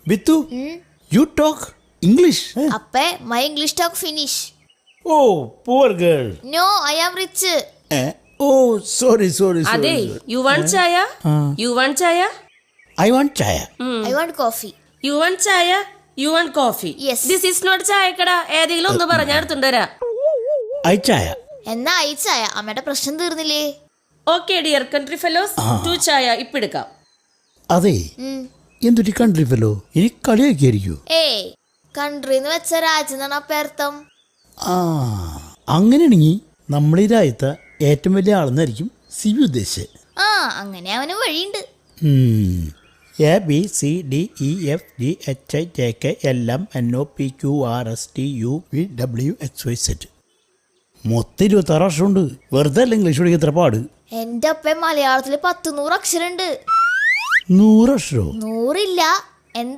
Bittu, you talk English? Appe, my English talk finish. Oh, poor girl. No, I am rich. Oh, sorry. Ade, you want chaya? You want chaya? I want chaya. I want coffee. You want chaya? You want coffee? Yes. This is not chaya kada. ഏതെങ്കിലും ഒന്ന് പറഞ്ഞാൽ എടുത്തുണ്ടരാ. I chaya. എന്നാ അയച്ചായ അമ്മയുടെ പ്രശ്നം തീർന്നില്ലേ? Okay dear country fellows, 2 chaya ഇപ്പിടുക്കാം. അതെ, എന്തൊരു country fellow, ഇനി കളിയൊക്കെ ആയിരിക്കൂ. ഏയ്, കൺട്രി എന്ന് വെച്ച രാജ്യം എന്നാണ് അപ്പ അർത്ഥം. അങ്ങനെയാണെങ്കിൽ നമ്മളീ രാജ്യത്തെ ഏറ്റവും വലിയ ആളെന്നായിരിക്കും സിബി ഉദ്ദേശിച്ചത്. അങ്ങനെ അവന് വഴിയുണ്ട്. ABCDEFGHIJKLMNOPQRSTUVWXYZ. മൊത്തം 26 വർഷമുണ്ട്. വെറുതെ അല്ല ഇംഗ്ലീഷ് പഠിക്കാൻ എത്ര പാട്. എന്റെ അപ്പ മലയാളത്തില് 100 അക്ഷരമുണ്ട്. 100 അക്ഷരോ? 100 ഇല്ല, എന്താ